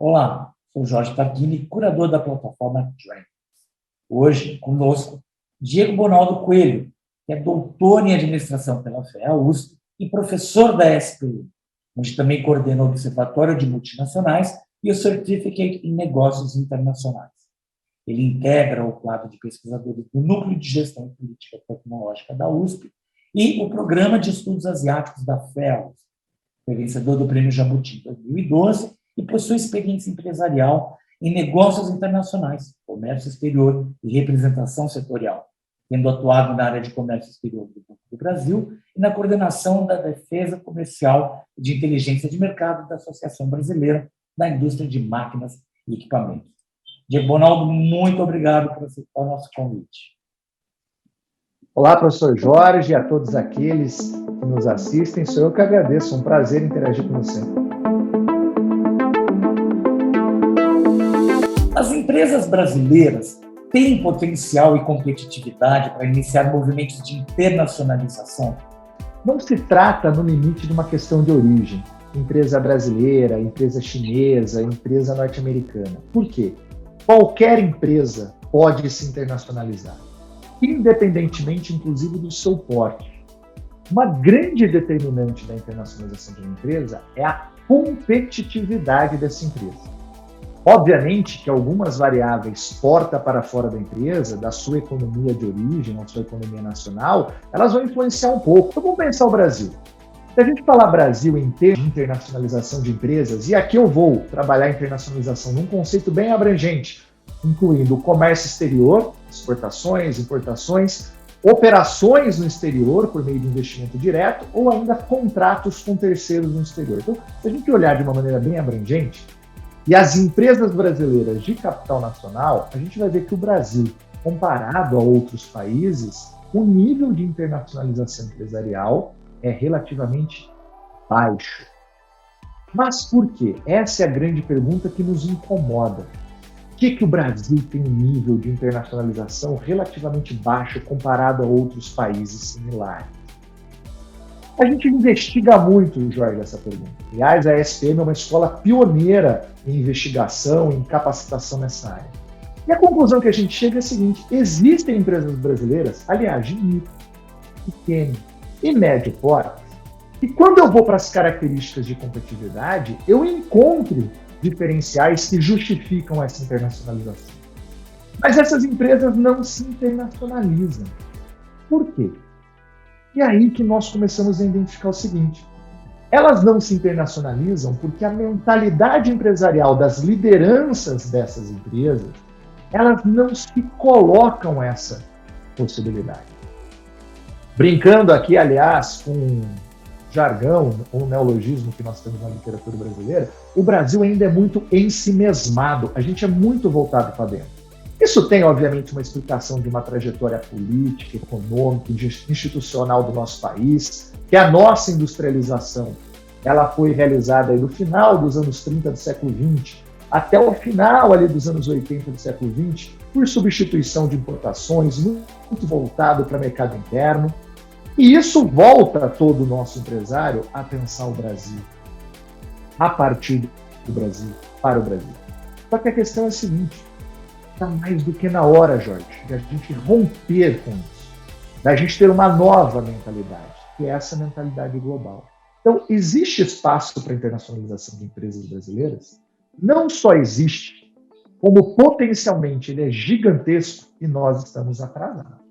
Olá, sou Jorge Tardini, curador da plataforma Trend. Hoje, conosco, Diego Bonaldo Coelho, que é doutor em administração pela FEA-USP e professor da SPM, onde também coordena o Observatório de Multinacionais e o Certificate em Negócios Internacionais. Ele integra o quadro de pesquisadores do Núcleo de Gestão e Política Tecnológica da USP e o Programa de Estudos Asiáticos da FEA-USP. Foi vencedor do Prêmio Jabuti em 2012 e possui experiência empresarial em negócios internacionais, comércio exterior e representação setorial, tendo atuado na área de comércio exterior do Banco do Brasil e na coordenação da defesa comercial e de inteligência de mercado da Associação Brasileira da Indústria de Máquinas e Equipamentos. Diego Bonaldo, muito obrigado por aceitar o nosso convite. Olá, professor Jorge, e a todos aqueles que nos assistem. Sou eu que agradeço, um prazer interagir com você. As empresas brasileiras têm potencial e competitividade para iniciar movimentos de internacionalização? Não se trata, no limite, de uma questão de origem. Empresa brasileira, empresa chinesa, empresa norte-americana. Por quê? Qualquer empresa pode se internacionalizar, independentemente, inclusive, do seu porte. Uma grande determinante da internacionalização de uma empresa é a competitividade dessa empresa. Obviamente que algumas variáveis porta para fora da empresa, da sua economia de origem, da sua economia nacional, elas vão influenciar um pouco. Então vamos pensar o Brasil. Se a gente falar Brasil em termos de internacionalização de empresas, e aqui eu vou trabalhar a internacionalização num conceito bem abrangente, incluindo o comércio exterior, exportações, importações, operações no exterior por meio de investimento direto ou ainda contratos com terceiros no exterior. Então, se a gente olhar de uma maneira bem abrangente, e as empresas brasileiras de capital nacional, a gente vai ver que o Brasil, comparado a outros países, o nível de internacionalização empresarial é relativamente baixo. Mas por quê? Essa é a grande pergunta que nos incomoda. Por que o Brasil tem um nível de internacionalização relativamente baixo comparado a outros países similares? A gente investiga muito, Jorge, essa pergunta. Aliás, a SPM é uma escola pioneira em investigação, em capacitação nessa área. E a conclusão que a gente chega é a seguinte: existem empresas brasileiras, aliás, de micro, pequeno e médio porte, e quando eu vou para as características de competitividade, eu encontro diferenciais que justificam essa internacionalização. Mas essas empresas não se internacionalizam. Por quê? E aí que nós começamos a identificar o seguinte: elas não se internacionalizam porque a mentalidade empresarial das lideranças dessas empresas, elas não se colocam essa possibilidade. Brincando aqui, aliás, com um jargão ou um neologismo que nós temos na literatura brasileira, o Brasil ainda é muito ensimesmado, a gente é muito voltado para dentro. Isso tem, obviamente, uma explicação de uma trajetória política, econômica, institucional do nosso país, que a nossa industrialização ela foi realizada aí no final dos anos 30 do século XX até o final ali dos anos 80 do século XX, por substituição de importações, muito voltado para o mercado interno. E isso volta todo o nosso empresário a pensar o Brasil, a partir do Brasil, para o Brasil. Só que a questão é a seguinte: está mais do que na hora, Jorge, de a gente romper com isso, da gente ter uma nova mentalidade, que é essa mentalidade global. Então, existe espaço para a internacionalização de empresas brasileiras? Não só existe, como potencialmente ele é gigantesco e nós estamos atrasados.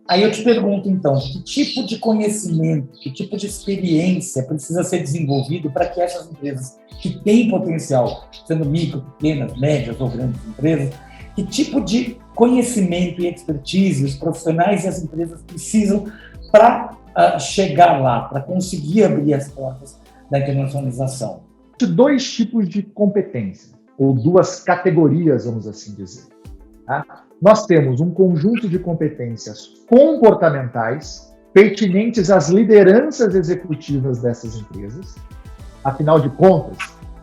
Aí eu te pergunto, então, que tipo de conhecimento, que tipo de experiência precisa ser desenvolvido para que essas empresas que têm potencial, sendo micro, pequenas, médias ou grandes empresas, que tipo de conhecimento e expertise os profissionais e as empresas precisam para chegar lá, para conseguir abrir as portas da internacionalização? Dois tipos de competências, ou duas categorias, vamos assim dizer. Tá? Nós temos um conjunto de competências comportamentais pertinentes às lideranças executivas dessas empresas. Afinal de contas,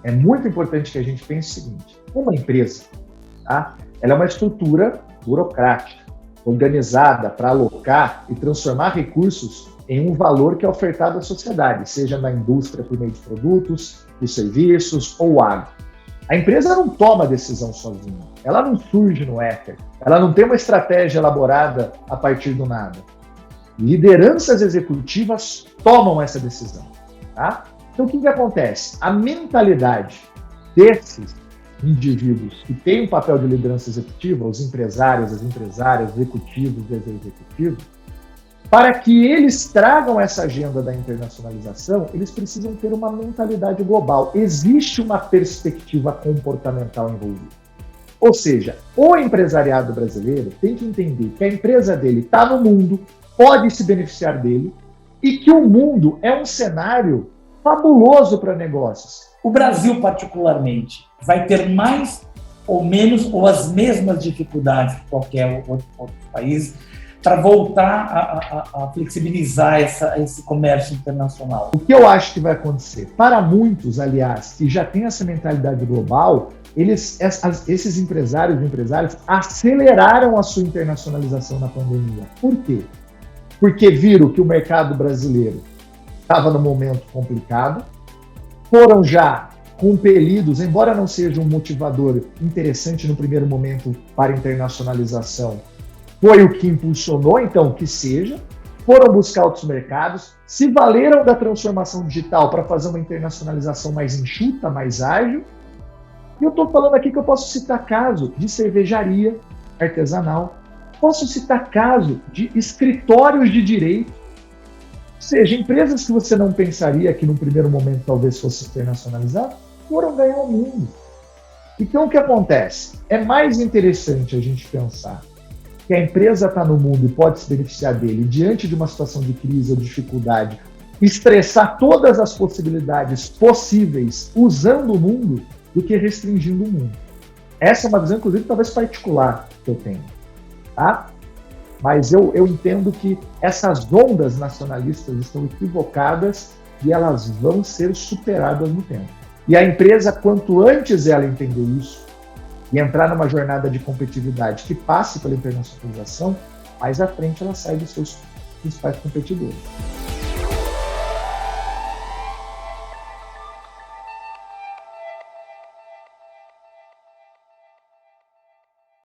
é muito importante que a gente pense o seguinte: uma empresa, tá? Ela é uma estrutura burocrática, organizada para alocar e transformar recursos em um valor que é ofertado à sociedade, seja na indústria por meio de produtos, de serviços ou agro. A empresa não toma decisão sozinha, ela não surge no éter, ela não tem uma estratégia elaborada a partir do nada. Lideranças executivas tomam essa decisão. Tá? Então, o que acontece? A mentalidade desses indivíduos que têm um papel de liderança executiva, os empresários, as empresárias, executivos e executivos, para que eles tragam essa agenda da internacionalização, eles precisam ter uma mentalidade global. Existe uma perspectiva comportamental envolvida. Ou seja, o empresariado brasileiro tem que entender que a empresa dele está no mundo, pode se beneficiar dele, e que o mundo é um cenário fabuloso para negócios. O Brasil, particularmente, vai ter mais ou menos ou as mesmas dificuldades que qualquer outro país para voltar a flexibilizar esse comércio internacional? O que eu acho que vai acontecer? Para muitos, aliás, que já têm essa mentalidade global, esses empresários e empresárias aceleraram a sua internacionalização na pandemia. Por quê? Porque viram que o mercado brasileiro estava num momento complicado, foram já compelidos, embora não seja um motivador interessante no primeiro momento para a internacionalização, foi o que impulsionou, então, que seja, foram buscar outros mercados, se valeram da transformação digital para fazer uma internacionalização mais enxuta, mais ágil. E eu estou falando aqui que eu posso citar caso de cervejaria artesanal, posso citar caso de escritórios de direito, ou seja, empresas que você não pensaria que no primeiro momento talvez fosse internacionalizar, foram ganhar o mundo. Então o que acontece? É mais interessante a gente pensar que a empresa está no mundo e pode se beneficiar dele diante de uma situação de crise ou dificuldade, expressar todas as possibilidades possíveis usando o mundo do que restringindo o mundo. Essa é uma visão, inclusive, talvez particular que eu tenho. Tá? Mas eu entendo que essas ondas nacionalistas estão equivocadas e elas vão ser superadas no tempo. E a empresa, quanto antes ela entender isso e entrar numa jornada de competitividade que passe pela internacionalização, mais à frente ela sai dos seus principais competidores.